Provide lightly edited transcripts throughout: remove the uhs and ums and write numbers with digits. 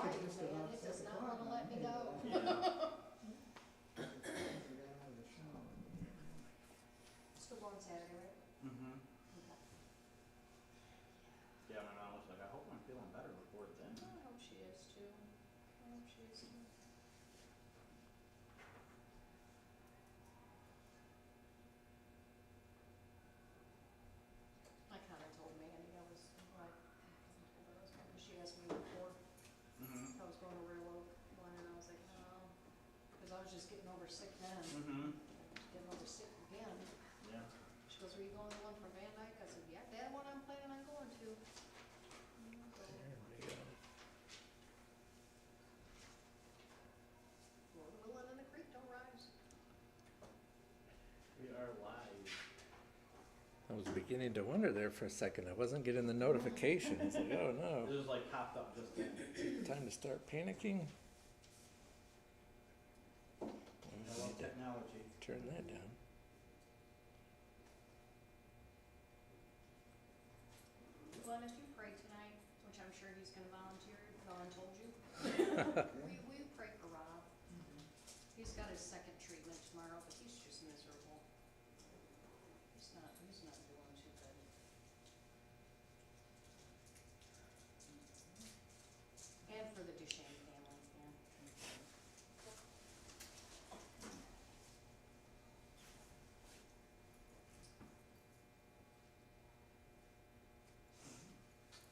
quiet, just man, about it does 7 not wanna o'clock let me now. go. Yeah. We got out of the shower. Still going Saturday, right? Mm-hmm. Okay. Yeah, my mom was like, I hope I'm feeling better before then. I hope she is too. I hope she is too. I kinda told Mandy I was, like, cause she asked me before Mm-hmm. if I was going to railroad one, and I was like, no, cause I was just getting over sick then. Mm-hmm. Getting over sick again. Yeah. She goes, are you going to the one from Van Dyke? I said, yeah, that one I'm planning on going to. There we go. Lord willing and the creek don't rise. We are live. I was beginning to wonder there for a second. I wasn't getting the notifications. Like, oh It no, just like popped up just then. time to start panicking. I love technology. Turn that down. Glenn, if you pray tonight, which I'm sure he's gonna volunteer, Dawn told you, will you pray for Rob? He's got his second treatment tomorrow, but he's just miserable. He's not doing too good. And for the Duchesne family, yeah.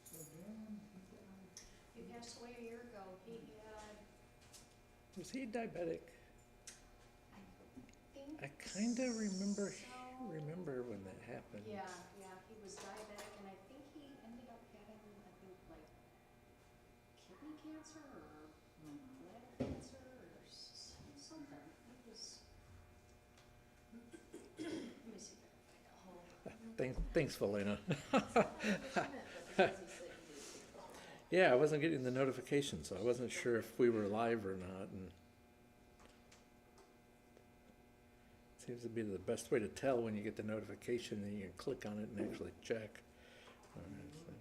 So Dan, he died. He passed away a year ago. He had, Was he diabetic? I think. I kind of remember so. remember when that happened. Yeah, he was diabetic, and I think he ended up having, like kidney cancer or bladder cancer or something. It was. Let me see if I can find a Thanks, Felina. whole. Yeah, I wasn't getting the notification, so I wasn't sure if we were live or not. And seems to be the best way to tell when you get the notification, and you can click on it and actually check. All right, so,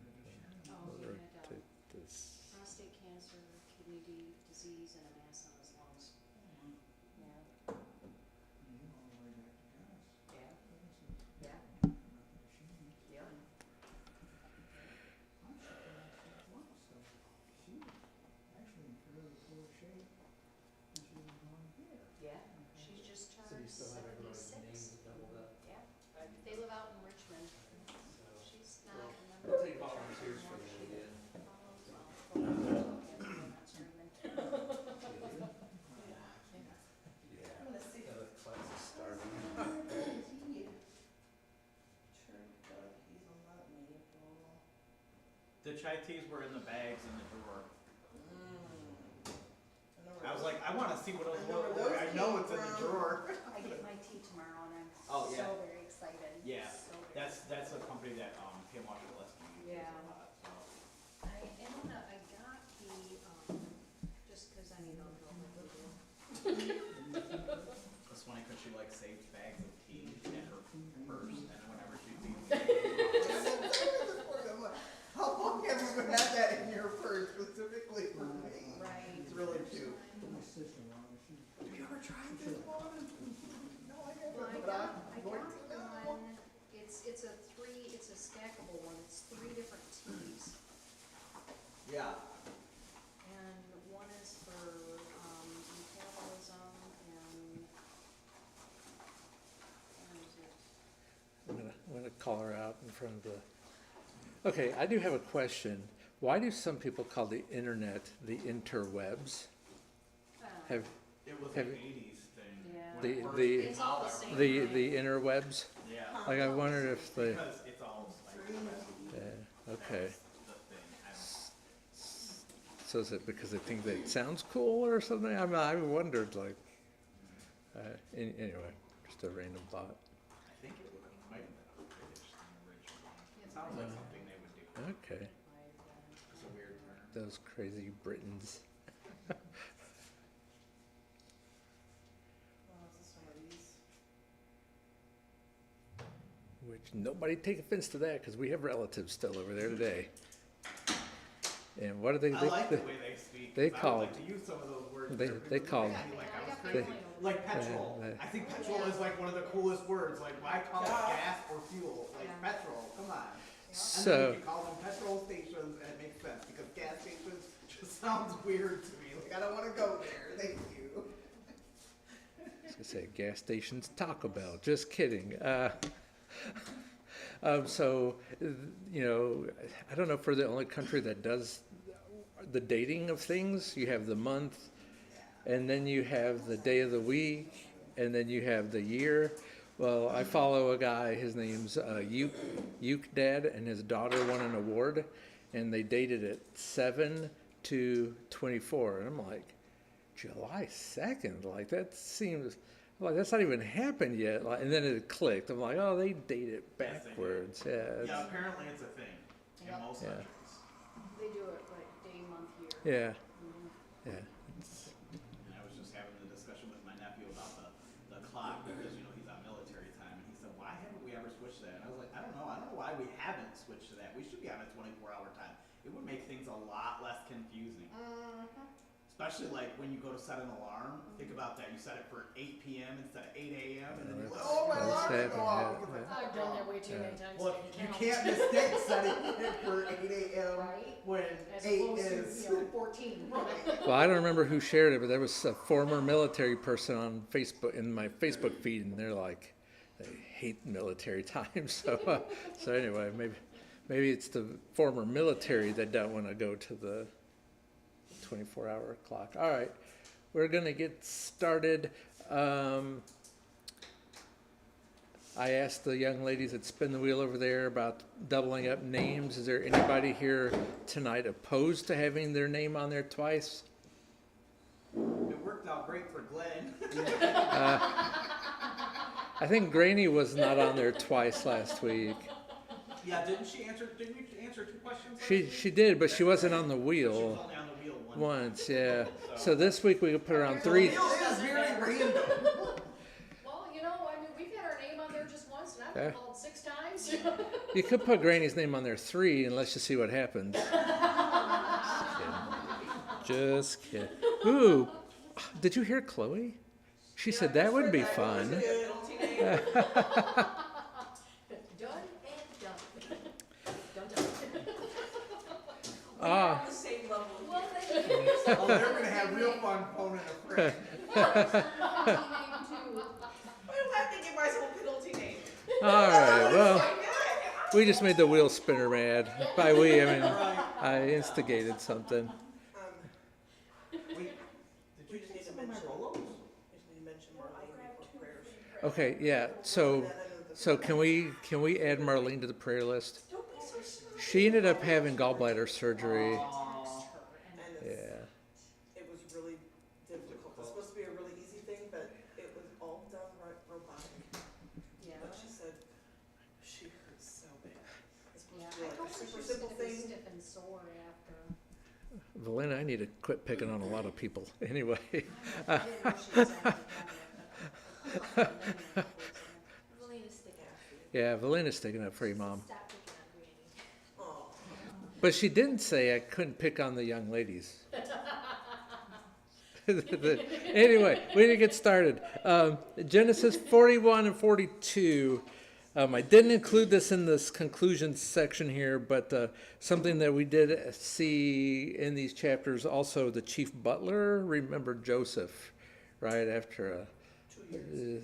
Oh, he over had to this. prostate cancer, kidney disease, and a mass on his lungs. Yeah. You know, all the way back to Gus. Yeah. That was a- Yeah. about the machine. Yeah. I'm surprised she was so, she was actually in fairly poor shape when she was going here. Yeah. She's just So you turned still have everybody's 76. names doubled up? Yeah. They live out in Richmond. So, She's well, not. we'll take volunteers for that again. Yeah. I'm gonna see. The class is starting. The chai teas were in the bags in the drawer. I was like, I want to see what else. I know it's in the drawer. I get my tea tomorrow, and I'm Oh, yeah. so very excited. Yeah, So very that's a company that Pam Washington uses Yeah. a lot. So. I got the, just cause I need to go with Google. It's funny because she like saves bags of tea in her purse, and then whenever she leaves, I'm like, how long have you had that in your purse specifically for me? Right. It's really cute. My sister-in-law, she. Have you ever tried this one? No, I haven't, Well, I but I'm got going to now. one, it's a stackable one, it's 3 different teas. Yeah. And one is for, metabolism and, is it? I'm gonna call her out in front of the. Okay, I do have a question. Why do some people call the internet the interwebs? Have it was Have an you- 80s thing. Yeah. when The- it first the- came It's all out, the same. the interwebs? Yeah, Like I wondered if the. because it's all like Yeah, okay. that's the thing. I don't. So is it because they think that it sounds cool or something? I wondered, like, anyway, just a random thought. I think it might have been a British thing originally. It sounds like something they would do. Okay, It's a weird term. those crazy Britons. Which nobody take offense to that because we have relatives still over there today. And what do they? I like the way they speak. they 'cause I called- would like to use some of those words. they- They're they really called- funny, like I was They- crazy. Like petrol. they- I think petrol is like one of the coolest words. Like why call it gas or fuel? Like Yeah. petrol. Come on. And then So you can call them petrol stations, and it makes sense because gas stations just sounds weird to me. Like I don't want to go there. Thank you. I was gonna say gas stations, Taco Bell. Just kidding. So, you know, I don't know if we're the only country that does the dating of things. You have the month, and then you have the day of the week, and then you have the year. Well, I follow a guy, his name's Uke Dad, and his daughter won an award, and they dated at 7/2/24. And I'm like, July 2nd? Like, that seems, like, that's not even happened yet. Like, and then it clicked. I'm like, oh, they date it Yes, they do. backwards. Yeah, it's- Yeah, apparently it's a thing in Yep. most Yeah. countries. They do it like day, month, year. yeah, Mhm. yeah. And I was just having the discussion with my nephew about the clock because, you know, he's on military time. And he said, why haven't we ever switched that? And I was like, I don't know. I don't know why we haven't switched to that. We should be on a 24-hour time. It would make things a lot less confusing. Especially like when you go to set an alarm. Think about that. You set it for 8 p.m. instead of 8 a.m. And then you're like, oh, my That's alarm happened, go off. yeah, Because yeah. I've done that way too many times. Well, I you count. can't mistake setting it for 8 a.m. Right? when As 8 opposed to, is. you know, 14. Well, I don't remember who shared it, but there was a former military person on Facebook, in my Facebook feed, and they're like, they hate military time. So anyway, maybe it's the former military that don't want to go to the 24-hour clock. All right, we're gonna get started. I asked the young ladies that spin the wheel over there about doubling up names. Is there anybody here tonight opposed to having their name on there twice? It worked out great for Glenn. I think Granny was not on there twice last week. Yeah, didn't you answer 2 questions? last She week? did, but she wasn't on the She was wheel only on the wheel once. once, yeah. So this week we could put her on three. The wheel is very random. Well, you know, I mean, we've had our name on there just once, and I've Yeah. been called 6 times. You could put Granny's name on there 3, and let's just see what happens. Just kidding. Ooh, did you hear Chloe? She said that would be fun. Done and done. Done. Ah, On the same level. Well, thank you. Oh, they're gonna have real fun phoning a friend. Why do I have to give myself a penalty name? all right. Well, Like, we just made the wheel spinner mad. By we, I mean Right. I instigated something. Wait, did you just say need to some of my mention- Rolos? I just need to mention Marlene for prayers. Okay, yeah. So can we add Marlene to the prayer list? Don't be so smart. She ended up having gallbladder surgery. Aw. And Yeah. it was really difficult. It's supposed to be a really easy thing, but it was all done robotic. Yeah. But she said she hurts so bad. It's Yeah, supposed to be I like told a her super she's simple gonna be thing. stiff and sore after. Valena, I need to quit picking on a lot of people. Anyway, I didn't know she was actually done yet. Valena's sticking out for you. yeah, Valena's sticking up for you, Mom. Stop picking on Granny. Aw. But she didn't say I couldn't pick on the young ladies. Anyway, we need to get started. Genesis 41 and 42. I didn't include this in this conclusion section here, but something that we did see in these chapters also, the chief butler remembered Joseph, right, after 2 years.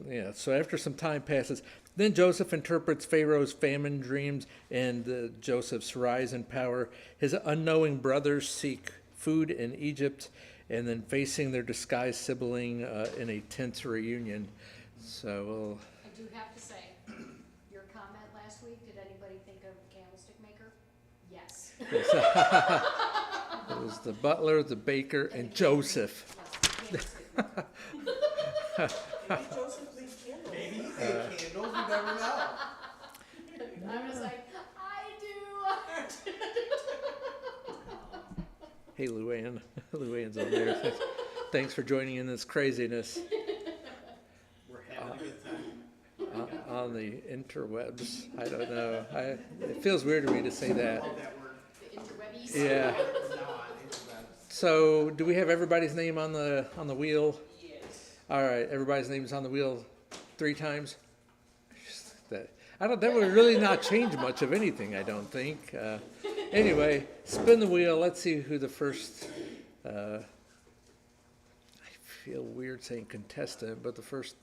yeah, so after some time passes, then Joseph interprets Pharaoh's famine dreams and Joseph's rise in power. His unknowing brothers seek food in Egypt, and then facing their disguised sibling in a tense reunion. So, I do have to say, your comment last week, did anybody think of Candlestick Maker? Yes. it was the butler, the baker, and Joseph. Yes, the Candlestick Maybe Joseph made candles. Maybe you say candles, you never know. Maker. I was like, I do. Hey, Luann. Luann's over there. Thanks for joining in this craziness We're having a good time. on the interwebs. I don't know. It feels weird to me to say that. Love that word. The interwebby. Yeah. From now on, it's about- So, do we have everybody's name on the wheel? Yes. All right, everybody's name is on the wheel 3 times. That would really not change much of anything, I don't think. Anyway, spin the wheel. Let's see who the first. I feel weird saying contestant, but the first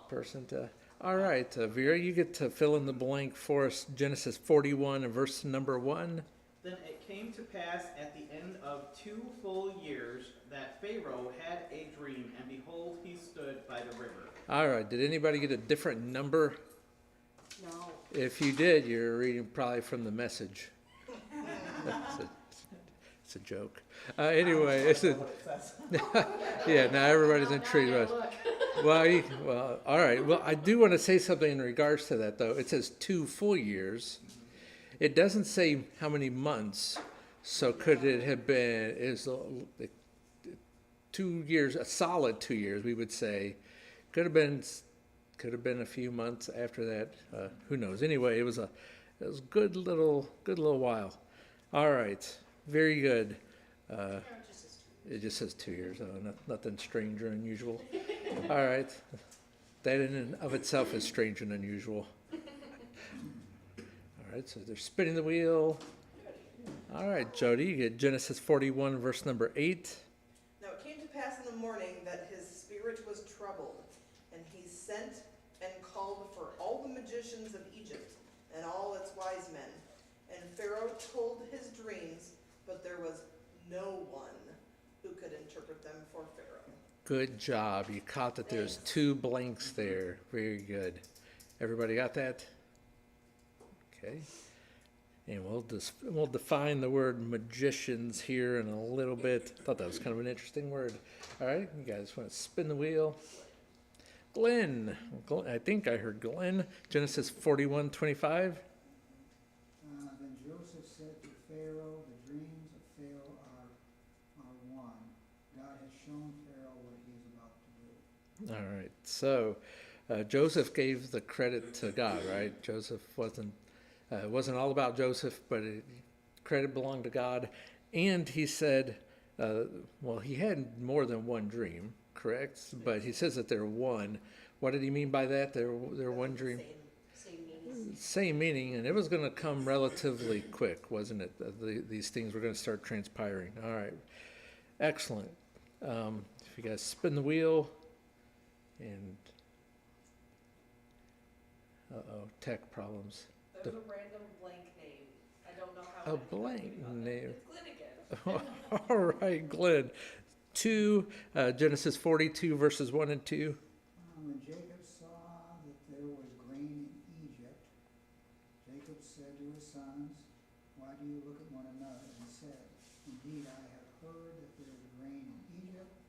person to. All right, Vera, you get to fill in the blank for us. Genesis 41 and verse number 1. Then it came to pass at the end of 2 full years that Pharaoh had a dream, and behold, he stood by the river. All right, did anybody get a different number? No, If you did, you're reading probably from the Message. It's a joke. Anyway, it's a, yeah. Now everybody's intrigued. Well, all right. Well, I do want to say something in regards to that, though. It says 2 full years. It doesn't say how many months. So could it have been? Is 2 years, a solid 2 years? We would say could have been a few months after that. Who knows? Anyway, it was a good little while. All right, very good. no, it just is two. It just says 2 years. Nothing strange or unusual. All right, that in and of itself is strange and unusual. All right, so they're spinning the wheel. All right, Jody, you get Genesis 41, verse number 8. Now it came to pass in the morning that his spirit was troubled, and he sent and called for all the magicians of Egypt and all its wise men. And Pharaoh told his dreams, but there was no one who could interpret them for Pharaoh. Good job. You caught that there's 2 blanks there. Very good. Everybody got that? Okay. And we'll define the word magicians here in a little bit. Thought that was kind of an interesting word. All right, you guys want to spin the wheel? Glenn, I think I heard Glenn. Genesis 41:25. Then Joseph said to Pharaoh, the dreams of Pharaoh are one. God has shown Pharaoh what he is about to do. All right, so Joseph gave the credit to God, right? Joseph wasn't all about Joseph, but credit belonged to God. And he said, well, he had more than one dream, correct? But he says that they're one. What did he mean by that? They're one dream? Same meaning. Same meaning, and it was going to come relatively quick, wasn't it? These things were going to start transpiring. All right, excellent. If you guys spin the wheel, and tech problems. There's a random blank name. I don't know how. A I feel blank about that. name. It's Glenn again. All right, Glenn. 2 Genesis 42 verses 1 and 2. When Jacob saw that there was grain in Egypt, Jacob said to his sons, why do you look at one another? And said, indeed, I have heard that there is grain in Egypt.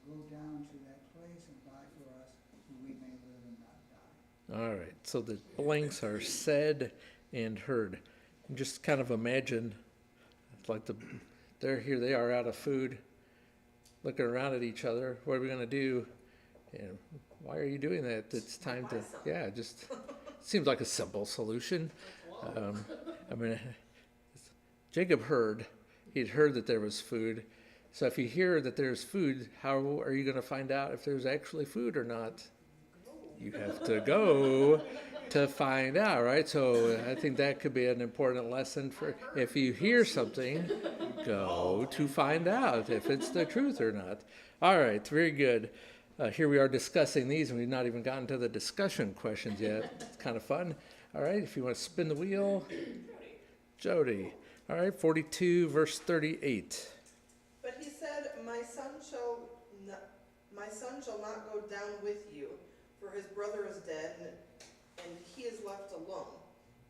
Go down to that place and buy for us, that we may live and not die. All right, so the blanks are said and heard. Just kind of imagine, it's like here they are out of food, looking around at each other. What are we going to do? And why are you doing that? It's time to, yeah, just seems like a simple solution. I mean, Jacob he'd heard that there was food. So if you hear that there's food, how are you going to find out if there's actually food or not? You have to go to find out, right? So I think that could be an important lesson for if you hear something, go to find out if it's the truth or not. All right, very good. Here we are discussing these, and we've not even gotten to the discussion questions yet. It's kind of fun. All right, if you want to spin the wheel, Jody. All right, 42 verse 38. But he said, my son shall not go down with you, for his brother is dead, and he is left alone.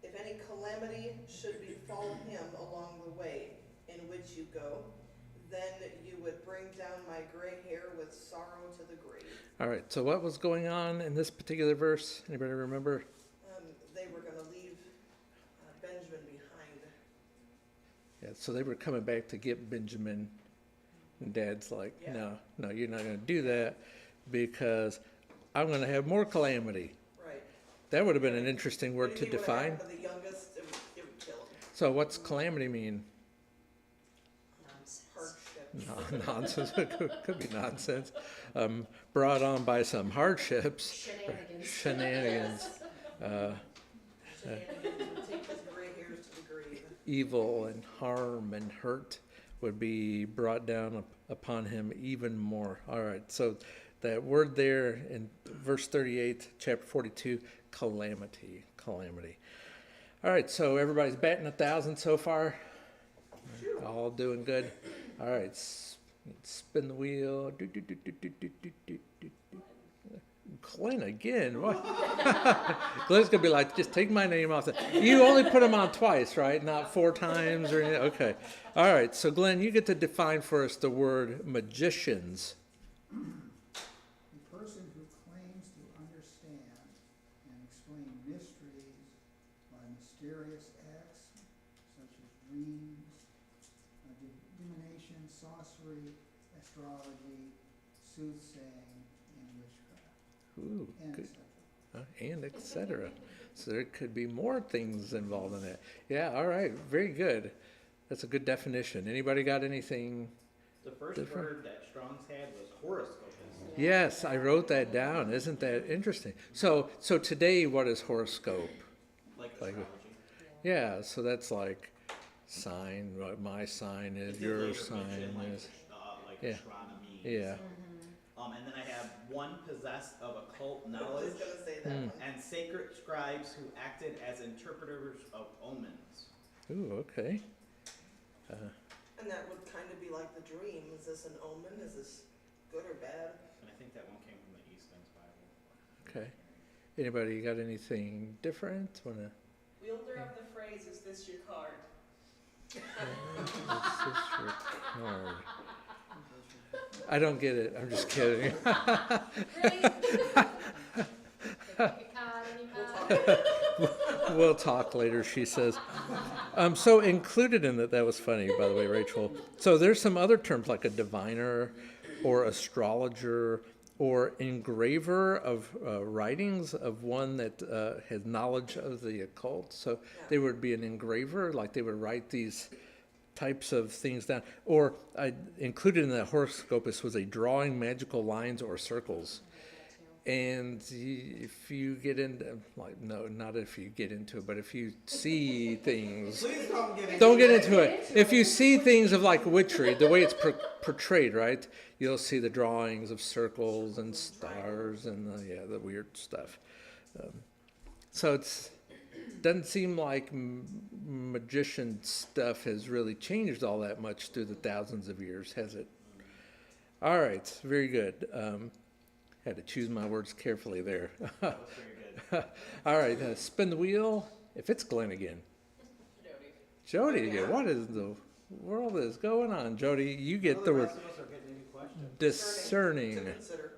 If any calamity should befall him along the way in which you go, then you would bring down my gray hair with sorrow to the grave. All right, so what was going on in this particular verse? Anybody remember? They were going to leave Benjamin behind. Yeah, so they were coming back to get Benjamin. And Dad's like, Yeah. no, you're not going to do that because I'm going to have more calamity. Right. That would have been an interesting word to Anything would define. happen to the youngest, it would kill him. So what's calamity mean? nonsense, could be nonsense, brought on by some hardships, Shenanigans. shenanigans, Shenanigans would take his gray hairs to the grave. evil and harm and hurt would be brought down upon him even more. All right, so that word there in verse 38, chapter 42, calamity. All right, so everybody's batting 1,000 so far? All doing good? All right, spin the wheel. Glenn again. What? Glenn's gonna be like, just take my name off. You only put him on twice, right? Not 4 times or anything. Okay. All right. So Glenn, you get to define for us the word magicians. A person who claims to understand and explain mysteries by mysterious acts such as dreams, divination, sorcery, astrology, soothsaying, and witchcraft, Ooh, and good. etc. And et cetera. So there could be more things involved in that. Yeah. All right. Very good. That's a good definition. Anybody got anything? The first Different. word that Strong's had was horoscopus. Yes, I wrote that down. Isn't that interesting? So today, what is horoscope? Like Like- astrology. Yeah, so that's like sign, what my sign is, It's a your later sign mention, is. like Yeah. astronomy. Yeah. And then I have one possessed of occult I was knowledge just gonna say that Mm. one. and sacred scribes who acted as interpreters of omens. Ooh, okay. And that would kind of be like the dream. Is this an omen? Is this good or bad? And I think that one came from the Easton's Bible. Okay. Anybody got anything different? Wanna? Wielder of the phrase, is this your card? What's this your card? I don't get it. I'm just kidding. We'll talk later, she says. So included in that was funny, by the way, Rachel. So there's some other terms like a diviner or astrologer or engraver of writings of one that has knowledge of the occult. So they would be an engraver, like they would write these types of things down. Or included in the horoscopus was a drawing magical lines or circles. And if you get into, like, no, not if you get into it, but if you see things, Please don't get into it. If you see things of like witchery, the way it's portrayed, right? You'll see the drawings of circles and stars and the weird stuff. So it's doesn't seem like magician stuff has really changed all that much through the thousands of years, has it? All right, very good. Had to choose my words carefully there. That was very good. All right, spin the wheel. If it's Glenn again. Jody again. What is the world is going on? Jody, you get the word rest of us are getting any questions. discerning. To consider.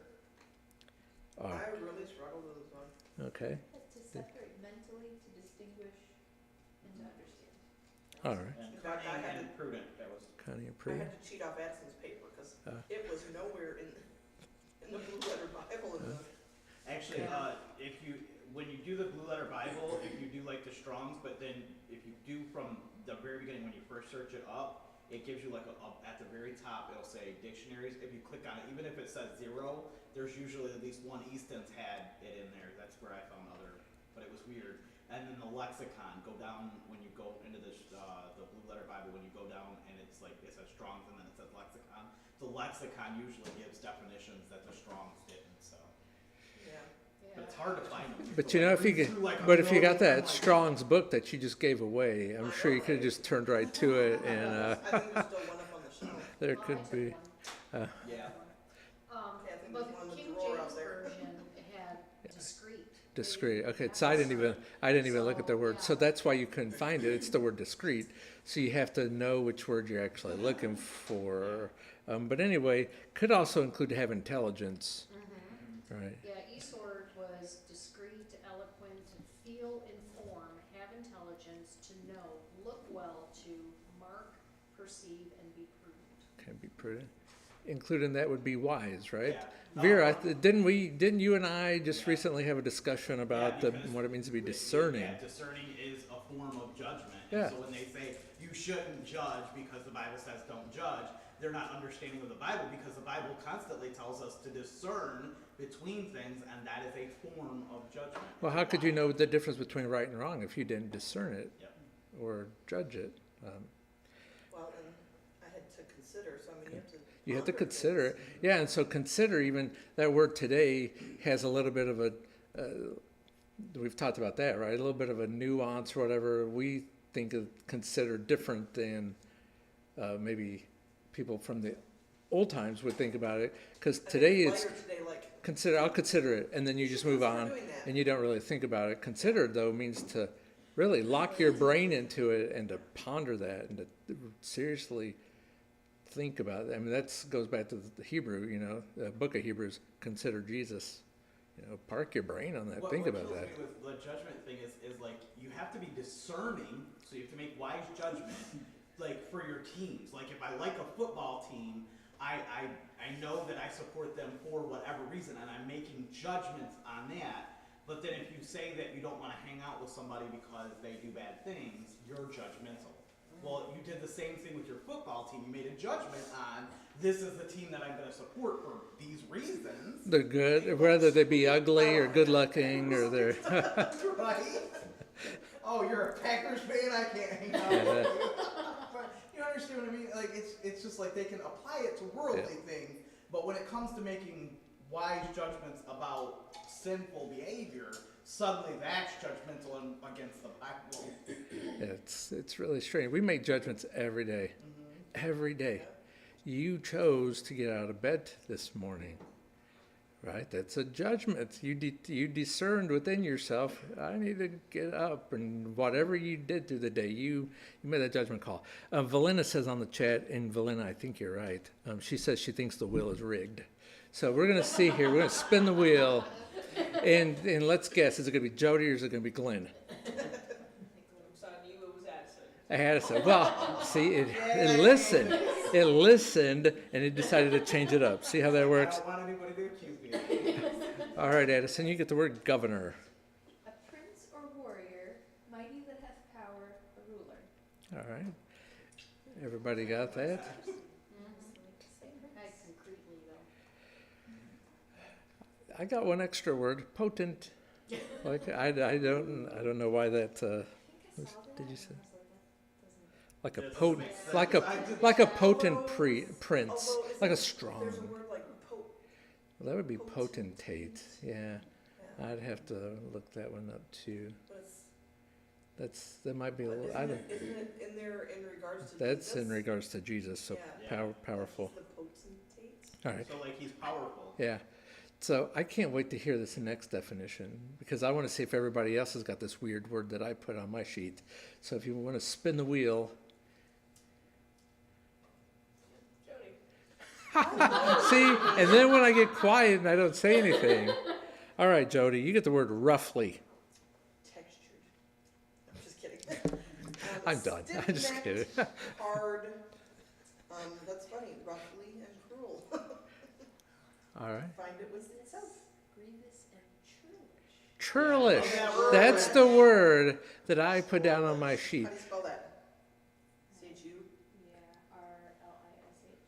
Oh, I really struggled with this one. okay. To separate mentally, to distinguish, and to understand. All right. And In fact, I cunning had and prudent, that was. Connie and I Prue. had to cheat off Addison's paper because it was nowhere in the Blue Letter Bible. Actually, when you do the Blue Letter Bible, if you do like the Strongs, but then if you do from the very beginning when you first search it up, it gives you like at the very top, it'll say dictionaries. If you click on it, even if it says 0, there's usually at least one Easton's had it in there. That's where I found but it was weird. And then the lexicon, go down when you go into the Blue Letter Bible, when you go down and it says Strongs and then it says lexicon. The lexicon usually gives definitions that the Strongs didn't, so. Yeah. But it's hard to find them. But you know, if you get, but if you got that Strong's book that you just gave away, I'm sure you could have just turned right to it, and I think there's still one up on the shelf. there could be. Yeah. Yeah, I think But there's one the in the King drawer James up there. version had discreet. Discreet. Okay, so I didn't even look at the word. So that's why you couldn't find it. It's the word discreet. So you have to know which word you're actually looking for. But anyway, could also include to have intelligence. Right. Yeah, Esword was discreet, eloquent, feel, inform, have intelligence, to know, look well, to mark, perceive, and be prudent. Can be prudent. Included in that would be wise, right? Yeah. Vera, didn't you and I just recently have a discussion about because what it means to be discerning? Yeah, discerning is a form of judgment. Yeah. And so when they say you shouldn't judge because the Bible says don't judge, they're not understanding of the Bible, because the Bible constantly tells us to discern between things, and that is a form of judgment. Well, how could you know the difference between right and wrong if you didn't discern it Yep. or judge it? Well, and I had to consider, so I mean, You have to ponder consider it. things. Yeah, and so consider, even that word today has a little bit of a, we've talked about that, right? A little bit of a nuance or whatever. We think of consider different than maybe people from the old times would think about it. Because I think today it's it's lighter today, like, I'll consider it, and then you just move Consider on, doing that. and you don't really think about it. Consider, though, means to really lock your brain into it and to ponder that and to seriously think about it. I mean, that goes back to the Hebrew, the book of Hebrews, consider Jesus. Park your brain on that, think about that. What kills me with the judgment thing is like, you have to be discerning, so you have to make wise judgment, like, for your teams. Like, if I like a football team, I know that I support them for whatever reason, and I'm making judgments on that. But then if you say that you don't want to hang out with somebody because they do bad things, you're judgmental. Well, you did the same thing with your football team. You made a judgment on, this is the team that I'm going to support for these reasons. They're good, whether they be ugly or good looking or they're. Right? Oh, you're a Packers fan? I can't hang out Yeah. with you. But you understand what I mean? Like, it's just like they can apply it to worldly things, but when it comes to making wise judgments about sinful behavior, suddenly that's judgmental and against the Bible. It's really strange. We make judgments every day. Every day. You chose to get out of bed this morning, right? That's a judgment. You discerned within yourself, I need to get up, and whatever you did through the day, you made that judgment call. Valena says on the chat, and Valena, I think you're right. She says she thinks the wheel is rigged. So we're going to see here. We're going to spin the wheel, and let's guess. Is it going to be Jody or is it going to be Glenn? It's on you, it was Addison. Addison. Well, see, it listened. It listened, and it decided to change it up. See how that I works? don't want anybody to accuse me of anything. All right, Addison, you get the word governor. A prince or warrior, mighty that hath power, a ruler. All right. Everybody got that? Nice concretely though. I got one extra word, potent. Like I don't know why that. Did you say? Like a This potent, makes sense. like a potent prince, Although, isn't like a it- strong. There's a word like Well, that would be potentate. Yeah, yeah, I'd have to look that one up too. but it's, That might be a but little. isn't it in there in regards to That's Jesus? in regards to Jesus, so Yeah. powerful. He's the potentate? All right. So like, he's powerful. Yeah. So I can't wait to hear this next definition because I want to see if everybody else has got this weird word that I put on my sheet. So if you want to spin the wheel. Jody. See, and then when I get quiet and I don't say anything. All right, Jody, you get the word roughly. Textured. I'm just kidding. I'm done. I'm just kidding. Hard, that's funny, roughly and cruel. All right. Find it was itself. Grievous and churlish. Churlish. Yeah, that word. That's the word that I put down on my sheet. How do you spell that? C-H-U? Yeah, R-L-I-S-H.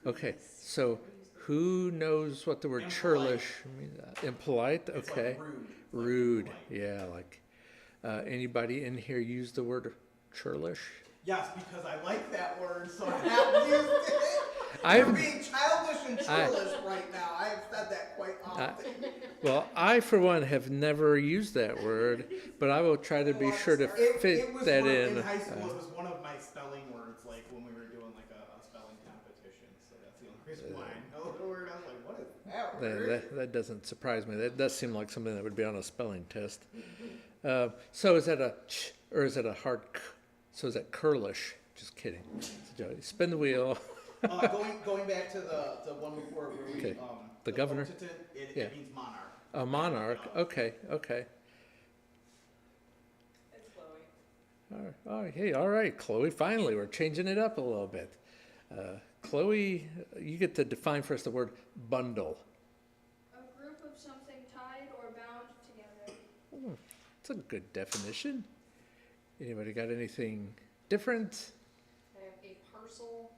Okay, so who knows what the word Impolite. churlish means? Impolite? It's Okay. like rude. Rude. Like, Yeah, like anybody in here use the word churlish? yes, because I like that word, so I have used it. You're I've being childish and churlish right now. I have said that quite often. well, I for one have never used that word, but I will try to be sure to fit was that one, in. high school. It was one of my spelling words, like when we were doing like a spelling competition. So that's the only reason why I know the word. I was like, what is that word? That doesn't surprise me. That does seem like something that would be on a spelling test. So is that a ch or is it a hard k? So is that curlish? Just kidding. Jody, spin the wheel. Going back to the one before where we Okay. The governor? potentate, it Yeah. means monarch. A monarch. Okay. Okay. It's Chloe. All right. Hey, all right, Chloe. Finally, we're changing it up a little bit. Chloe, you get to define for us the word bundle. A group of something tied or bound together. It's a good definition. Anybody got anything different? I have a parcel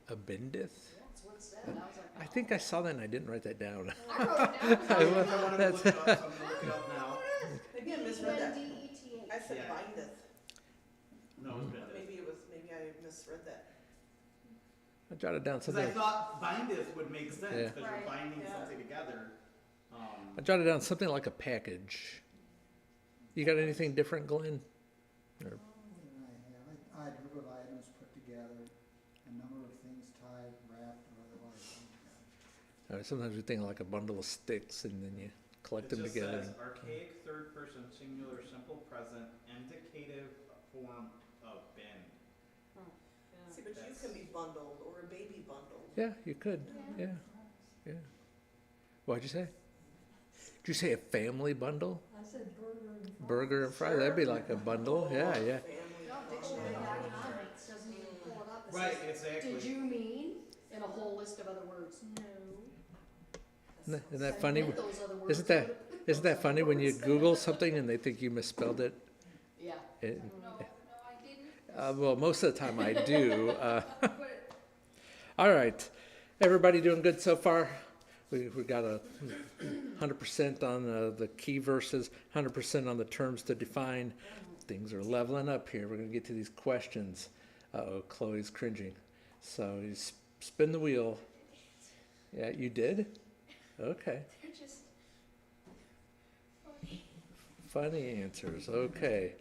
Abindith? That's what it said, I was like, I think I saw that and I didn't write that down. I wrote it down. I wanted to look it up, so I'm gonna look it up now. Maybe I misread that. B-E-N-D-E-T-H. I said Yeah. bindeth. No, it's been Maybe I misread that. I jotted down Because I something. thought bindeth would make sense, Yeah. because Right, you're binding yeah. something together. I jotted down something like a package. You got anything different, Glenn? Or- What did I have? I'd heard of items put together, a number of things tied, wrapped, or otherwise. Sometimes we think like a bundle of sticks and then you collect them together. It just says archaic third person singular simple present indicative form of bin. See, but you can be bundled or a baby bundled. Yeah, you could. Yeah, yeah. What'd you say? Did you say a family bundle? I said burger and fries. Burger and fries? That'd be like a bundle. Yeah, yeah. Family No, bundle. dictionary.com, it doesn't even pull it up. It Right, says, exactly. did you mean, and a whole list of other words. No. Isn't that I funny? meant those other words. Isn't that funny when you Google something and they think you misspelled it? Yeah. It- No, I didn't. well, most of the time I do. All right, everybody doing good so far? We got 100% on the key verses, 100% on the terms to define. Things are leveling up here. We're gonna get to these questions. Uh-oh, Chloe's cringing. So you spin the wheel. Yeah, you did? Okay. They're just, Funny answers, okay.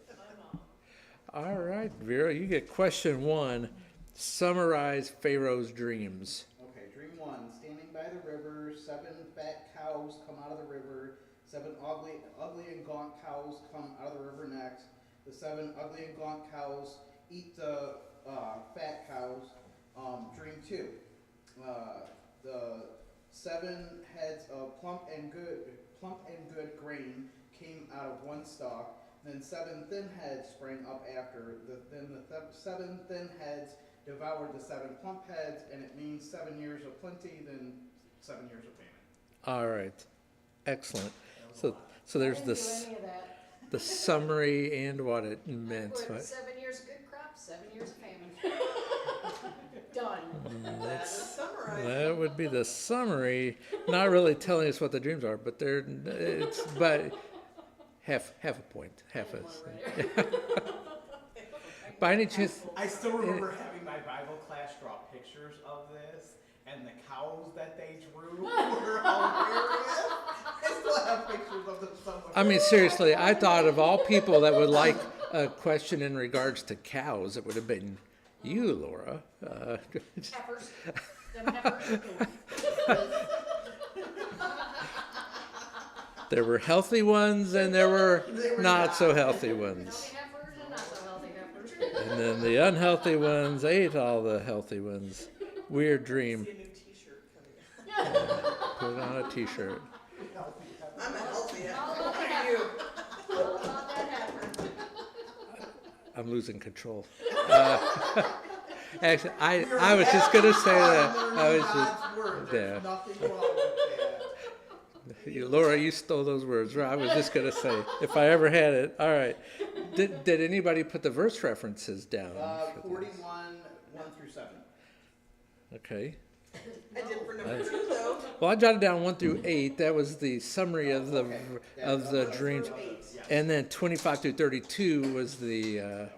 All right, Vera, you get question 1. Summarize Pharaoh's dreams. Okay, dream 1, standing by the river, 7 fat cows come out of the river, 7 ugly and gaunt cows come out of the river next. The 7 ugly and gaunt cows eat the fat cows. Dream 2, the 7 heads of plump and good grain came out of one stalk. Then 7 thin heads sprang up after. Then the 7 thin heads devoured the 7 plump heads, and it means 7 years of plenty, then 7 years of famine. All right, excellent. That was a So, lot. so I there's didn't do this, any of that. the summary and what it meant. Put Right? 7 years of good crop, 7 years of famine. Done. That is summarized. That would be the summary, not really telling us what the dreams are, but but half a point, half a. By any chance, I still remember having my Bible class draw pictures of this, and the cows that they drew were hilarious. I still have pictures of them somewhere. I mean, seriously, I thought of all people that would like a question in regards to cows, it would have been you, Laura. Heifers. Them heifers. There were healthy ones and there were not so healthy ones. Healthy heifers and not so healthy heifers. And then the unhealthy ones ate all the healthy ones. Weird dream. See a new t-shirt coming out. Put on a t-shirt. I'm a healthy All heifer. about What the are you? heifer. All about that heifer. I'm losing control. Actually, I was just gonna say that. I was God's word. just, There's yeah. nothing wrong with that. Laura, you stole those words. I was just gonna say, if I ever had it. All right. Did anybody put the verse references down? for this? 41, 1 through 7. Okay. I did for number 2 though. Well, I jotted down 1 through 8. That was the summary of the Okay. of the dreams, Through 8. Yes. and then 25 through 32 was the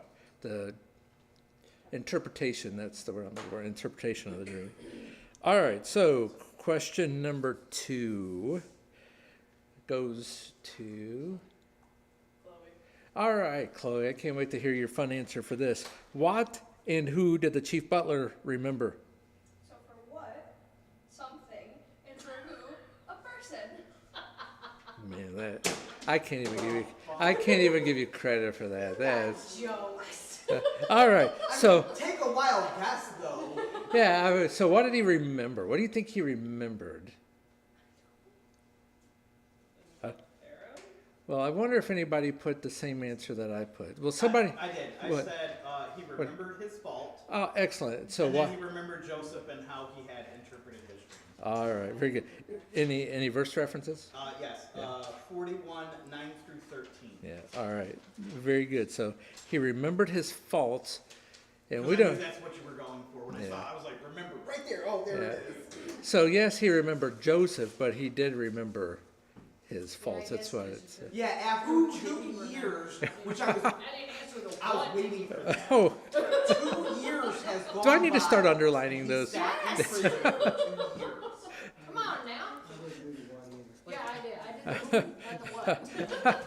interpretation. That's the word I'm looking for. Interpretation of the dream. All right. So question number 2 goes to. Chloe. All right, Chloe. I can't wait to hear your fun answer for this. What and who did the chief butler remember? So for what, something, and for who, a person. Man, that I can't even give you credit for that. That's Jokes. all right. So Take a wild guess, though. yeah. So what did he remember? What do you think he remembered? Pharaoh? Well, I wonder if anybody put the same answer that I put. Well, somebody. I did. I What? said he remembered his fault. Oh, excellent. So and what? then he remembered Joseph and how he had interpreted his dream. All right, very good. Any verse references? Yes, 41, 9 through 13. Yeah. All right. Very good. So he remembered his faults, And 'Cause we I knew don't. that's what you were going for when I Yeah. saw it. I was like, remember, right there. Oh, there it is. So yes, he remembered Joseph, but he did remember his faults. I That's guess what there's it's. Yeah, after 2 years, which I was I didn't answer the I was what. waiting for that. Oh, 2 years has gone do I need to by. start underlining He those? sat in prison for 2 years. Come on now. I didn't do the what either. Yeah, I did the what.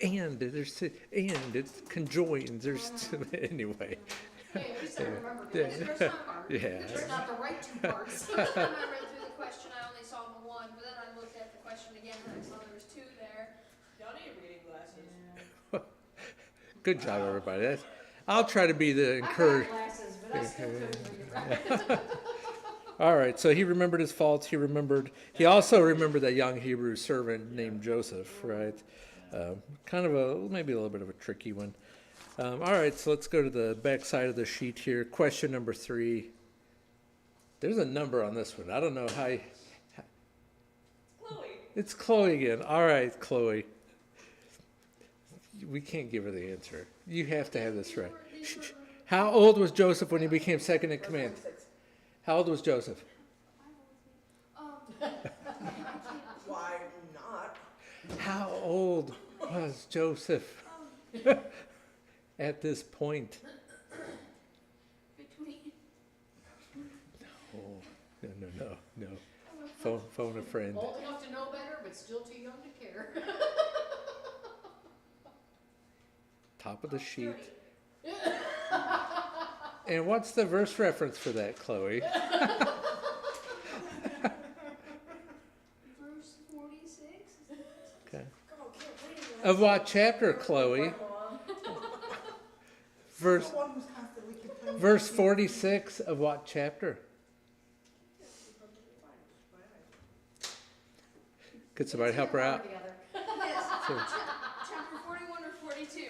And it conjoins. There's anyway. Hey, at least I remember, Yeah. because there's not hard. Yeah. There's not the right two parts. When I read through the question, I only saw the one, but then I looked at the question again, and I saw there was two there. Y'all need reading glasses. Good job, everybody. I'll try to be the I got encourage. glasses, but I still couldn't read it right. All right, so he remembered his faults. He also remembered that young Hebrew servant named Joseph, right? Kind of maybe a little bit of a tricky one. All right, so let's go to the back side of the sheet here. Question number 3. There's a number on this one. I don't know how. Chloe. It's Chloe again. All right, Chloe. We can't give her the answer. You have to have this right. How old was Joseph when he became second in command? 46. How old was Joseph? Why not? How old was Joseph at this point? Between, Oh, no. Phone a friend. Old enough to know better, but still too young to care. Top of the sheet. And what's the verse reference for that, Chloe? verse 46? Okay. Oh, can't wait. Of what chapter, Chloe? Verse The one who's constantly complaining. verse 46 of what chapter? Could somebody help her out? Yes, So, chapter 41 or 42.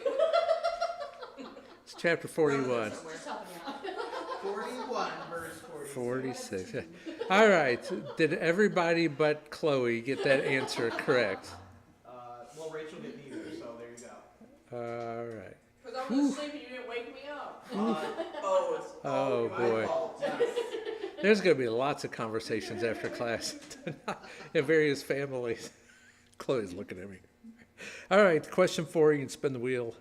it's chapter 41. Just help me out. 41 verse 46. 46. All right. Did everybody but Chloe get that answer correct? Well, Rachel didn't either, so there you go. All right. Because I was asleep and you didn't wake me up. Oh, it's Oh, My boy. fault, yes. There's going to be lots of conversations after class in various families. Chloe's looking at me. All right. Question 4. You can spin the wheel.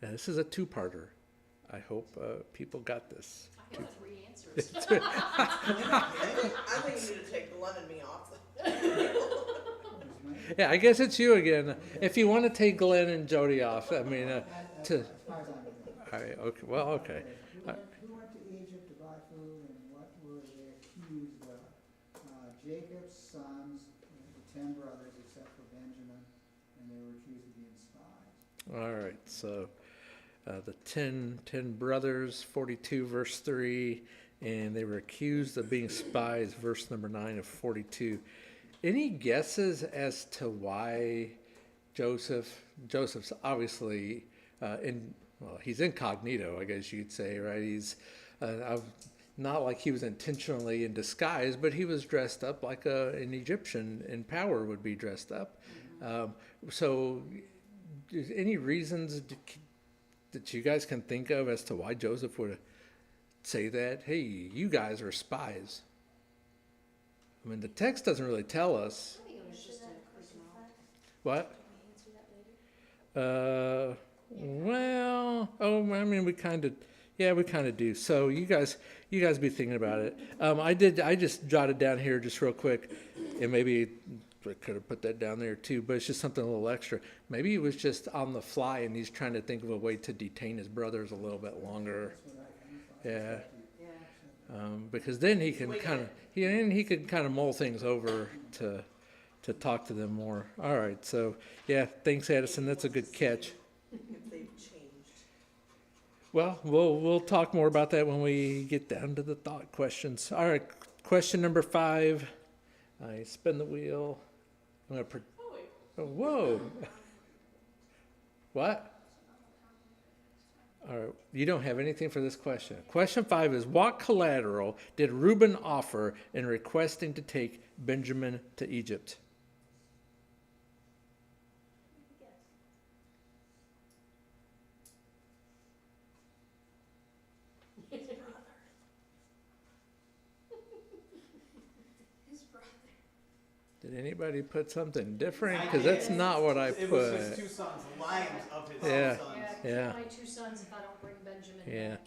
Now, this is a two-parter. I hope people got this. I got 3 answers. I think you need to take Glenn and me off. Yeah, I guess it's you again. If you want to take Glenn and Jody off, I mean, to. As far as I'm concerned. All right. Okay. Well. Okay. Who went to Egypt to buy food and what were they accused of? Jacob's sons, the 10 brothers except for Benjamin, and they were accused of being spies. All right. So, the 10 brothers, 42 verse 3, and they were accused of being spies, verse number 9 of 42. Any guesses as to why Joseph's obviously he's incognito, I guess you'd say, right? He's not like he was intentionally in disguise, but he was dressed up like an Egyptian in power would be dressed up. So, is any reasons that you guys can think of as to why Joseph would say that? Hey, you guys are spies. I mean, the text doesn't really tell us. I think it was just a personal. What? Can we answer that later? Well, I mean, we kind of do. So you guys be thinking about it. I just jotted down here just real quick, and maybe I could have put that down there too, but it's just something a little extra. Maybe he was just on the fly and he's trying to think of a way to detain his brothers a little bit longer. That's what I kind of thought. Yeah. Because then he can he could kind of mull things over to talk to them more. All right, so yeah, thanks, Addison. That's a good catch. If they've changed. Well, we'll talk more about that when we get down to the thought questions. All right, question number 5. I spin the wheel. I'm gonna. Oh, whoa. What? All right, you don't have anything for this question. Question 5 is, what collateral did Reuben offer in requesting to take Benjamin to Egypt? Did anybody put something different? I Because that's did. not what I It was his put. two sons, lines of his Yeah. sons. Yeah, Yeah. kill my 2 sons if I don't bring Benjamin Yeah. back.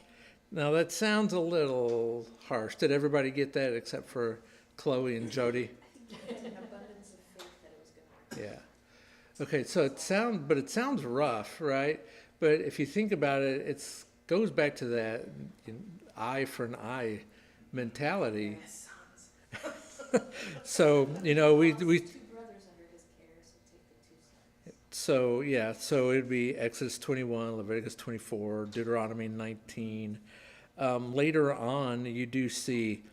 Now that sounds a little harsh. Did everybody get that except for Chloe and Jody? An abundance of faith that it was gonna work. Yeah. Okay, so it sounds rough, right? But if you think about it, it goes back to that eye for an eye mentality. So, we Two brothers under his care, so take the 2 sons. so yeah, so it'd be Exodus 21, Leviticus 24, Deuteronomy 19. Later on, you do see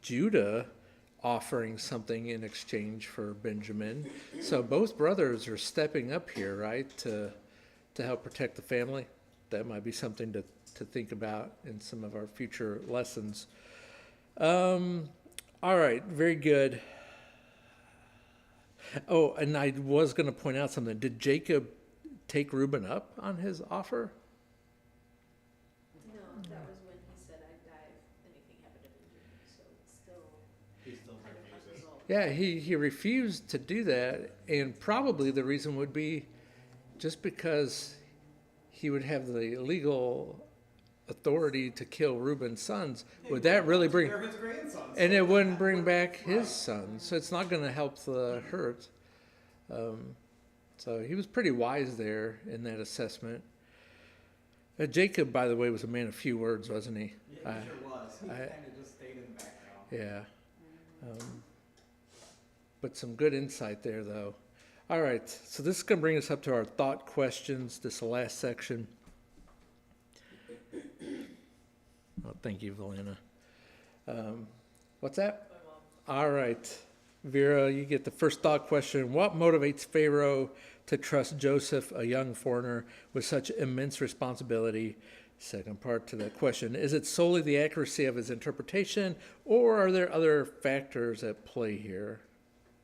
Judah offering something in exchange for Benjamin. So both brothers are stepping up here, right, to help protect the family. That might be something to think about in some of our future lessons. All right, very good. Oh, and I was going to point out something. Did Jacob take Reuben up on his offer? No, that was when he said, I'd die if anything happened to Benjamin, so it's still He still kind of refuses. unresolved. Yeah, he refused to do that, and probably the reason would be just because he would have the legal authority to kill Reuben's sons. Would that really bring... They're his grandsons. And it wouldn't bring back his son, so it's not going to help the hurt. So he was pretty wise there in that assessment. Jacob, by the way, was a man of few words, wasn't he? Yeah, he sure was. He I- kind of just stayed in the background. Yeah. But some good insight there, though. All right, so this is going to bring us up to our thought questions, this is the last section. Oh, thank you, Valena. What's that? All right. Vera, you get the first thought question. What motivates Pharaoh to trust Joseph, a young foreigner, with such immense responsibility? Second part to that question. Is it solely the accuracy of his interpretation, or are there other factors at play here?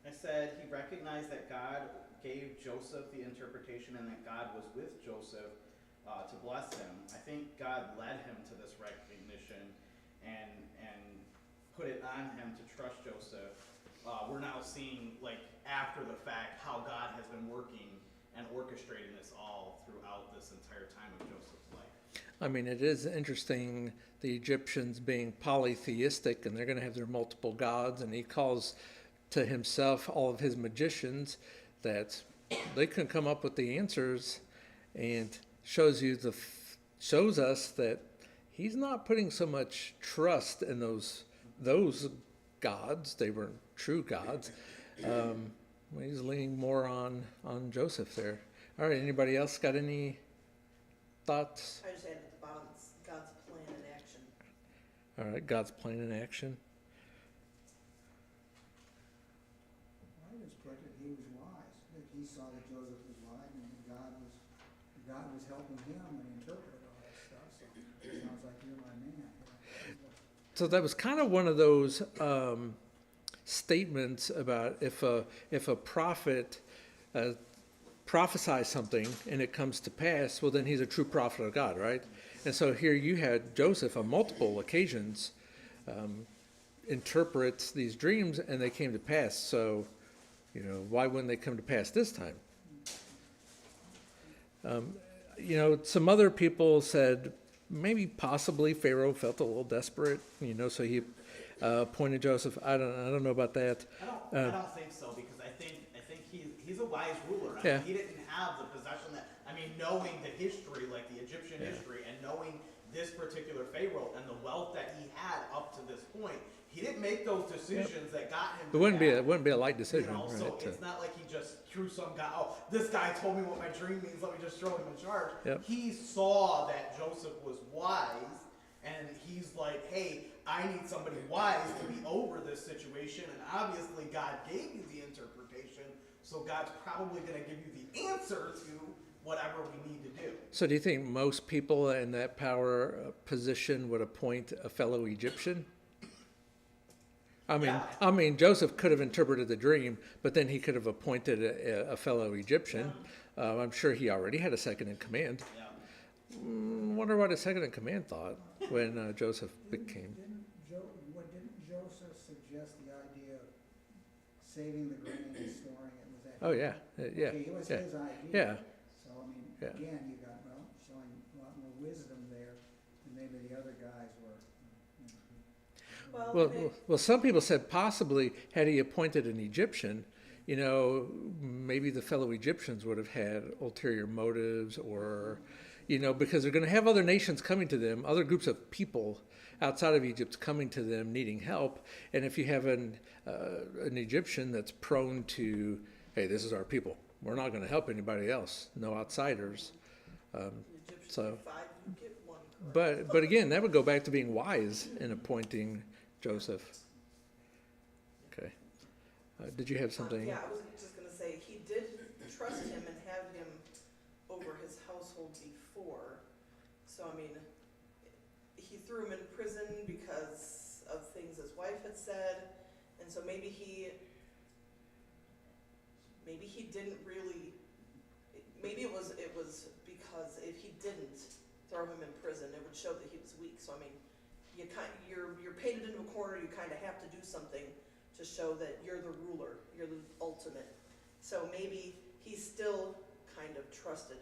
I said he recognized that God gave Joseph the interpretation and that God was with Joseph to bless him. I think God led him to this recognition and put it on him to trust Joseph. We're now seeing, like, after the fact, how God has been working and orchestrating this all throughout this entire time of Joseph's life. I mean, it is interesting, the Egyptians being polytheistic, and they're going to have their multiple gods, and he calls to himself all of his magicians that they couldn't come up with the answers, and shows us that he's not putting so much trust in those gods. They weren't true gods. He's leaning more on Joseph there. All right, anybody else got any thoughts? I just added at the bottom, it's God's plan in action. All right, God's plan in action. I just put that he was wise, that he saw that Joseph was wise and that God was helping him and interpret all that stuff, so it sounds like you're my man. So that was kind of one of those statements about if a prophet prophesies something and it comes to pass, well, then he's a true prophet of God, right? And so here you had Joseph on multiple occasions interpret these dreams, and they came to pass. So, why wouldn't they come to pass this time? Some other people said maybe possibly Pharaoh felt a little desperate, so he appointed Joseph. I don't know about that. I don't think so, because I think he's a wise ruler. Yeah. He didn't have the possession knowing the history, like the Egyptian history, and knowing this particular Pharaoh and the wealth that he had up to this point, he didn't make those decisions that got him. It wouldn't be a light decision, So right? it's not like he just threw some guy. Oh, this guy told me what my dream means. Let me just throw him in charge. Yep. He saw that Joseph was wise, and he's like, "Hey, I need somebody wise to be over this situation." And obviously, God gave you the interpretation, so God's probably going to give you the answer to whatever we need to do. So do you think most people in that power position would appoint a fellow Egyptian? I mean, Joseph could have interpreted the dream, but then he could have appointed a fellow Egyptian. I'm sure he already had a second in command. Yeah. Wonder what a second in command thought when Joseph became. Didn't Joseph suggest the idea of saving the grain and storing it, was that? Oh, yeah, yeah, Okay, it was yeah, his idea. yeah. So, I mean, Yeah. again, you got, well, showing a lot more wisdom there than maybe the other guys were. Well, some people said possibly had he appointed an Egyptian, you know, maybe the fellow Egyptians would have had ulterior motives, or, you know, because they're going to have other nations coming to them, other groups of people outside of Egypt coming to them needing help. And if you have an Egyptian that's prone to, hey, this is our people, we're not going to help anybody else, no outsiders. The Egyptians So- get 5, you get 1. correct? But again, that would go back to being wise in appointing Joseph. Okay. Did you have something? Yeah, I was just gonna say, he did trust him and have him over his household before. So, I mean, he threw him in prison because of things his wife had said, and so maybe he didn't really, maybe it was because if he didn't throw him in prison, it would show that he was weak. So, I mean, you're painted into a corner, you kind of have to do something to show that you're the ruler, you're the ultimate. So maybe he still kind of trusted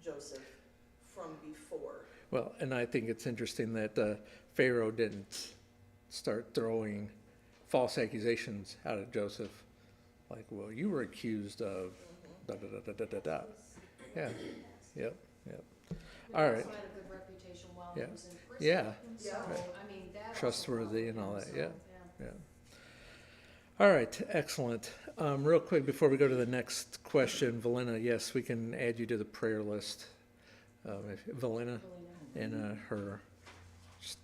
Joseph from before. Well, and I think it's interesting that Pharaoh didn't start throwing false accusations out of Joseph. Like, well, you were accused of da da da da da da da. Yeah. Yep. Yep. He All right. also had a good reputation while Yeah. he was in prison. Yeah. So, Right. I mean, that also Trustworthy followed and all him, that, so, yeah. yeah. Yeah. All right. Excellent. Real quick before we go to the next question, Valena, yes, we can add you to the prayer list. Valena and her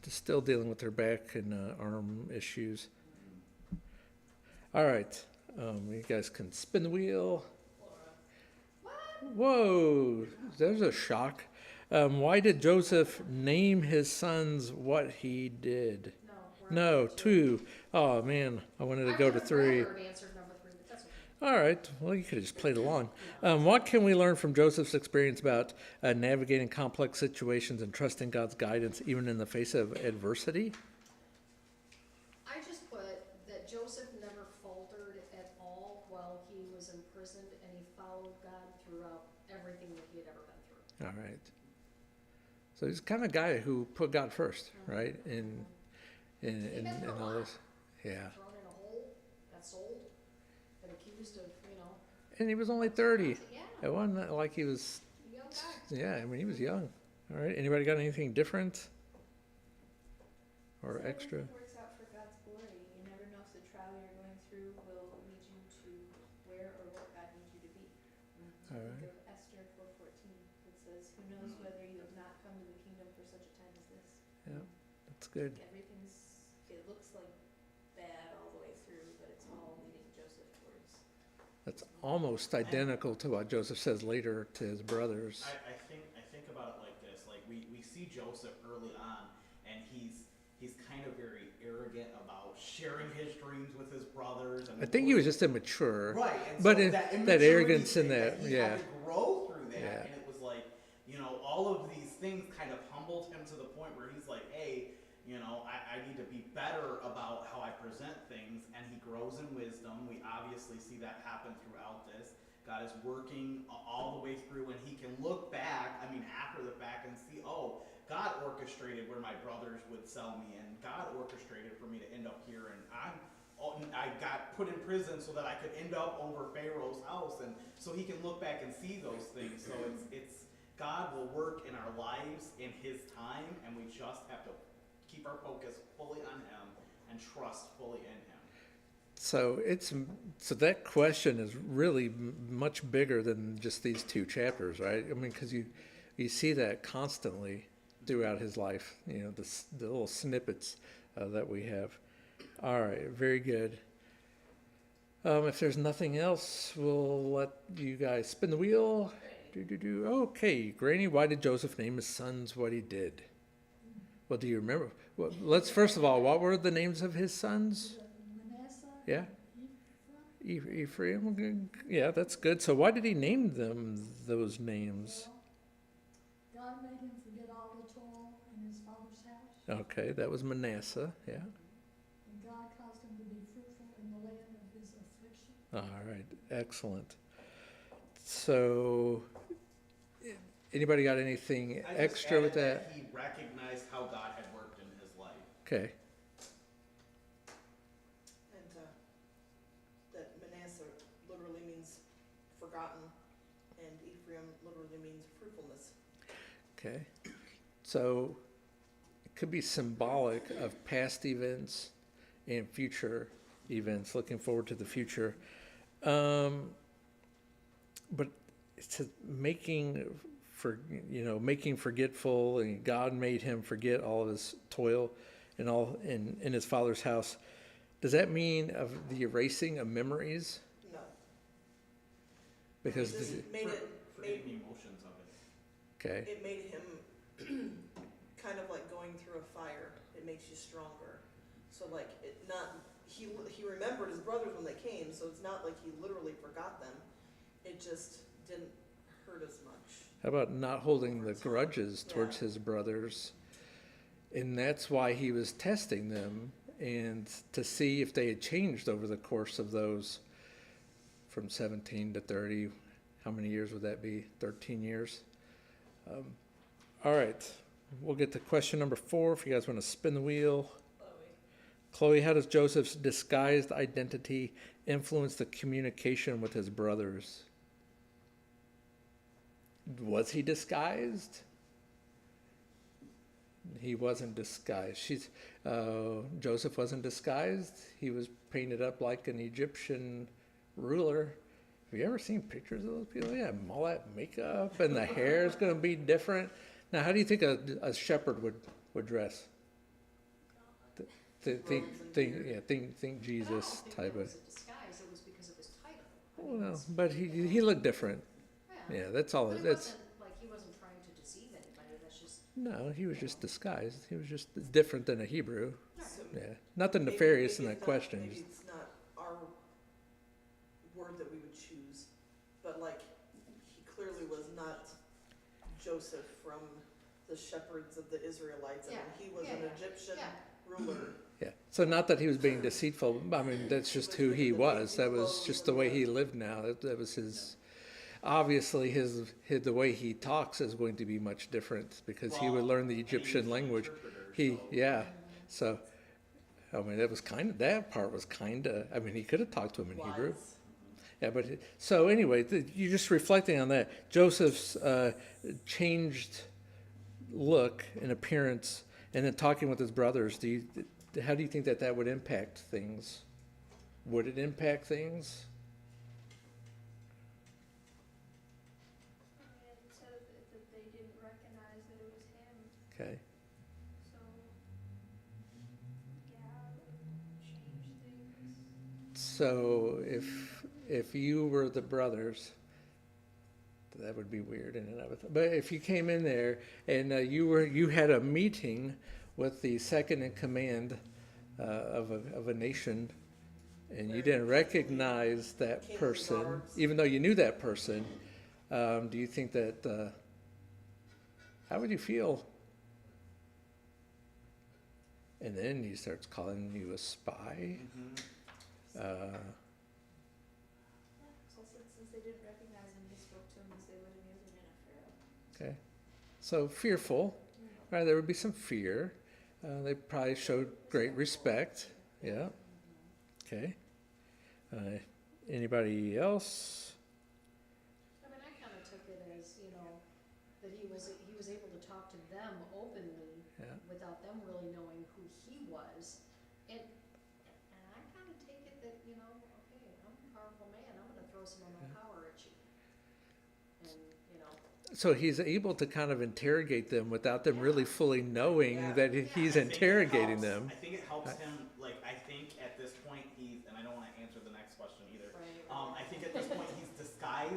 still dealing with her back and arm issues. All right. You guys can spin the wheel. Whoa, there's a shock. Why did Joseph name his sons what he did? No, we're No, on 2. Oh, man, I wanted to go to 3. I would have answered number 3, but that's okay. All right, well, you could have just played along. What can we learn from Joseph's experience about navigating complex situations and trusting God's guidance even in the face of adversity? I just put that Joseph never faltered at all while he was imprisoned, and he followed God throughout everything that he had ever been through. All right. So he's the kind of guy who put God first, right? In all this. Yeah. Thrown in a hole, got sold, got accused of, And he was only 30. yeah, It wasn't like he was, young guy. yeah, I mean, he was young. All right. Anybody got anything different or So extra? everything works out for God's glory. You never know if the trial you're going through will lead you to where or what God needs you to be. All Think right. of Esther 4:14. It says, "Who knows whether you have not come to the kingdom for such a time as this." That's good. It looks like bad all the way through, but it's all leading Joseph towards. That's almost identical to what Joseph says later to his brothers. I think about it like this. Like we see Joseph early on, and he's kind of very arrogant about sharing his dreams with his brothers. And I think he was just immature. right. And but so in- that, that immaturity arrogance in thing that, he yeah. had to grow through that, Yeah. and it was like, all of these things kind of humbled him to the point where he's like, hey, I need to be better about how I present things, and he grows in wisdom. We obviously see that happen throughout this. God is working all the way through, and he can look back, after the fact, and see, oh, God orchestrated where my brothers would sell me, and God orchestrated for me to end up here, and I got put in prison so that I could end up over Pharaoh's house, and so he can look back and see those things. So it's God will work in our lives in his time, and we just have to keep our focus fully on him and trust fully in him. So that question is really much bigger than just these 2 chapters, right? I mean, because you see that constantly throughout his life. The little snippets that we have. All right, very good. If there's nothing else, we'll let you guys spin the wheel. Okay, Granny, why did Joseph name his sons what he did? Well, do you remember? Well, let's first of all, what were the names of his sons? Manasseh. Yeah. Ephraim. Ephraim. Yeah, that's good. So why did he name them those names? Well, God made him forget all the toil in his father's house, Okay, that was Manasseh. Yeah. and God caused him to be fruitful in the land of his affliction. All right, excellent. So, anybody got anything I just extra with added that? He recognized how God had worked in his life. Okay, And, that Manasseh literally means forgotten, and Ephraim literally means fruitfulness. okay. So, it could be symbolic of past events and future events, looking forward to the future. But it says making making forgetful, and God made him forget all of his toil and all in his father's house. Does that mean of the erasing of memories? No. Because It just made it, Forgetting the emotions of it. okay, it made him kind of like going through a fire. It makes you stronger. So like he remembered his brothers when they came, so it's not like he literally forgot them. It just didn't hurt as much. how about not holding the grudges towards his brothers? And that's why he was testing them, and to see if they had changed over the course of those from 17 to 30. How many years would that be? 13 years. All right, we'll get to question number 4 if you guys want to spin the wheel. Chloe, how does Joseph's disguised identity influence the communication with his brothers? Was he disguised? He wasn't disguised. Joseph wasn't disguised. He was painted up like an Egyptian ruler. Have you ever seen pictures of those people? Yeah, all that makeup and the hair is going to be different. Now, how do you think a shepherd would dress? Think Jesus But I type don't think it of. was a disguise, it was because of his title. I mean, Well, it's- but he looked different. Yeah, that's all. But it That's wasn't, like, he wasn't trying to deceive anybody, that's just, no. He was just disguised. He was just different than a Hebrew. So Yeah, nothing maybe- nefarious in maybe that it's not- question. Maybe it's not our word that we would choose, but like, he clearly was not Joseph from the shepherds of the Israelites. I mean, Yeah, he was an yeah, Egyptian yeah. ruler. Yeah. So not that he was being deceitful. I mean, that's just who he was. That was just the way he lived now. That was his. Obviously, the way he talks is going to be much different because he would learn the Egyptian language. So, I mean, that part was kind of. I mean, he could have talked to him in Hebrew. Wise. Yeah, but so anyway, you're just reflecting on that. Joseph's changed look and appearance, and then talking with his brothers. How do you think that would impact things? Would it impact things? And it says that they didn't recognize that it was him, Okay. so, yeah, it would change things. So if you were the brothers, that would be weird in and of itself. But if you came in there and you had a meeting with the second in command of a nation, and you didn't recognize that King person, Roberts. even though you knew that person, do you think that? How would you feel? And then he starts calling you a spy. Mm-hmm. Uh, So since they didn't recognize him, he spoke to him as they would have used him in a pharaoh. Okay, so fearful, right? There would be some fear. They probably showed great respect. Yeah. Okay. Anybody else? I mean, I kind of took it as, that he was able to talk to them openly Yeah. without them really knowing who he was. And I kind of take it that, okay, I'm a powerful man, I'm gonna throw some of my power at you. And, So he's able to kind of interrogate them without them really fully knowing Yeah. that he's interrogating I them. think it helps him, like, I think at this point and I don't wanna answer the next question either. right. I think at this point he's disguised,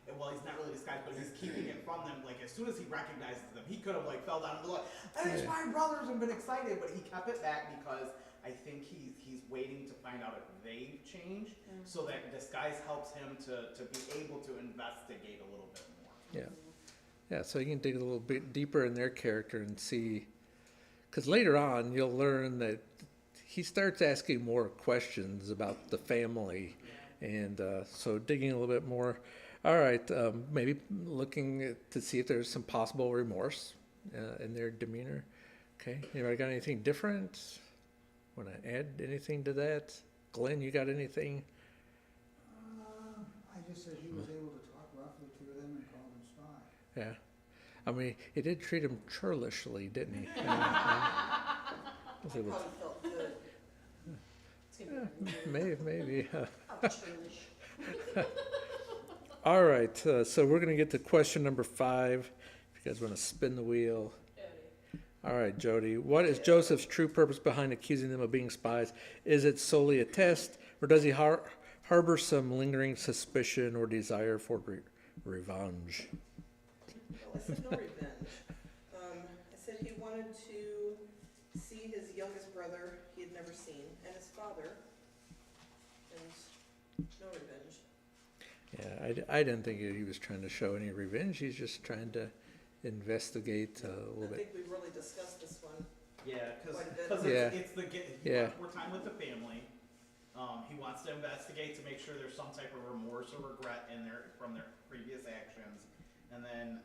and well, he's not really disguised, but he's keeping it from them. Like, as soon as he recognizes them, he could have, like, fell down and been like, "Hey, it's my brothers," and been excited, but he kept it back because I think he's waiting to find out if they've changed, so that disguise helps him to be able to investigate a little bit more. Yeah. Yeah, so you can dig a little bit deeper in their character and see, because later on you'll learn that he starts asking more questions about the family And so digging a little bit more. All right, maybe looking to see if there's some possible remorse in their demeanor. Okay, anybody got anything different? Want to add anything to that? Glenn, you got anything? I just said he was able to talk roughly to them and call them spy. Yeah. I mean, he did treat him churlishly, didn't he? Was able Probably felt good. It's gonna be maybe. How churlish. All right, so we're going to get to question number 5. If you guys want to spin the wheel. All right, Jody. What is Joseph's true purpose behind accusing them of being spies? Is it solely a test, or does he harbor some lingering suspicion or desire for revenge? Well, I said no revenge. I said he wanted to see his youngest brother he had never seen, and his father, and no revenge. Yeah, I didn't think he was trying to show any revenge. He's just trying to investigate a little I bit. think we really discussed this one. Yeah, Quite a bit. because Yeah. it's the he Yeah. wants more time with the family. He wants to investigate to make sure there's some type of remorse or regret in from their previous actions, and then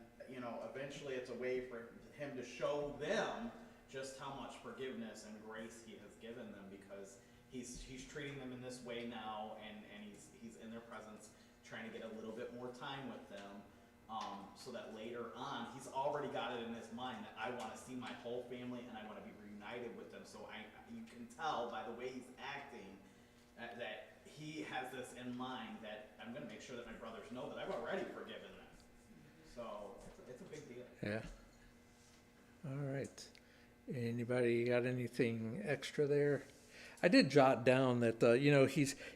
eventually it's a way for him to show them just how much forgiveness and grace he has given them, because he's treating them in this way now, and he's in their presence, trying to get a little bit more time with them. So that later on, he's already got it in his mind that I want to see my whole family and I want to be reunited with them. So you can tell by the way he's acting that he has this in mind, that I'm going to make sure that my brothers know that I've already forgiven them. So it's a big deal. Yeah. All right. Anybody got anything extra there? I did jot down that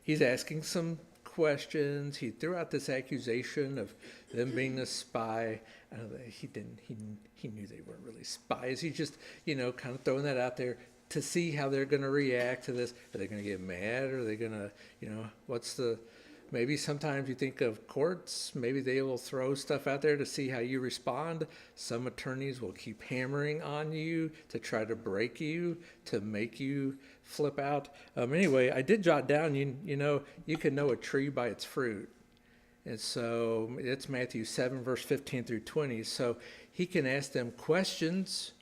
he's asking some questions. He threw out this accusation of them being a spy. He knew they weren't really spies. He just kind of throwing that out there to see how they're going to react to this. Are they going to get mad? Are they going to maybe sometimes you think of courts, maybe they will throw stuff out there to see how you respond. Some attorneys will keep hammering on you to try to break you, to make you flip out. Anyway, I did jot down, you can know a tree by its fruit. And so it's Matthew 7, verse 15 through 20. So he can ask them questions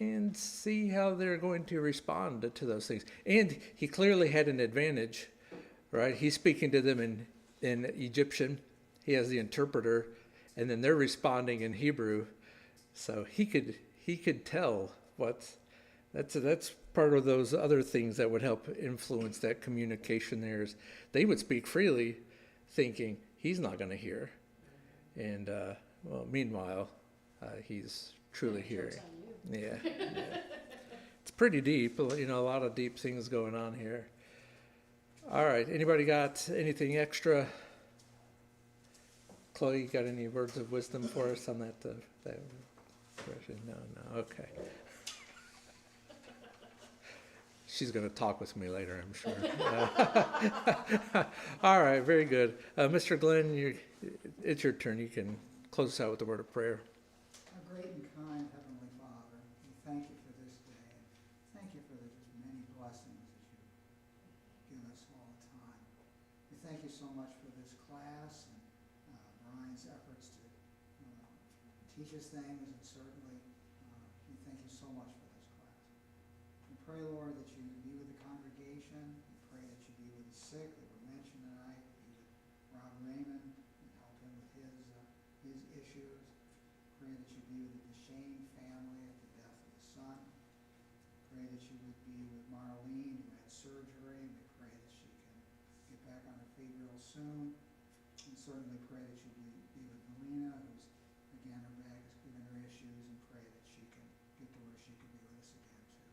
and see how they're going to respond to those things. And he clearly had an advantage. Right, he's speaking to them in Egyptian. He has the interpreter, and then they're responding in Hebrew. So he could tell that's part of those other things that would help influence that communication. Is they would speak freely, thinking he's not going to hear, and meanwhile, he's truly hearing. Yeah, it's pretty deep. A lot of deep things going on here. All right. Anybody got anything extra? Chloe, you got any words of wisdom for us on that question? No. Okay. She's going to talk with me later, I'm sure. All right. Very good. Mr. Glenn, it's your turn. You can close us out with a word of prayer. Our great and kind Heavenly Father, we thank you for this day, and thank you for the many blessings that you give us all the time. We thank you so much for this class and Brian's efforts to teach us things, and certainly we thank you so much for this class. We pray, Lord, that you be with the congregation. We pray that you be with the sick that were mentioned tonight. Be with Rob Raymond and help him with his issues. Pray that you be with the Deshane family at the death of the son. Pray that you would be with Marlene, who had surgery, and we pray that she can get back on her feet real soon. And certainly pray that you be with Melina, who's, again, her back is given her issues, and pray that she can get to where she can be with us again, too.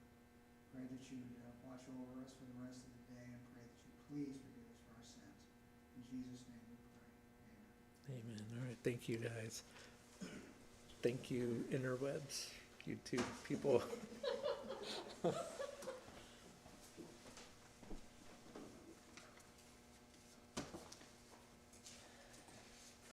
Pray that you would watch over us for the rest of the day, and pray that you please forgive us for our sins. In Jesus' name we pray. Amen. Amen. All right. Thank you, guys. Thank you, interwebs. You two people.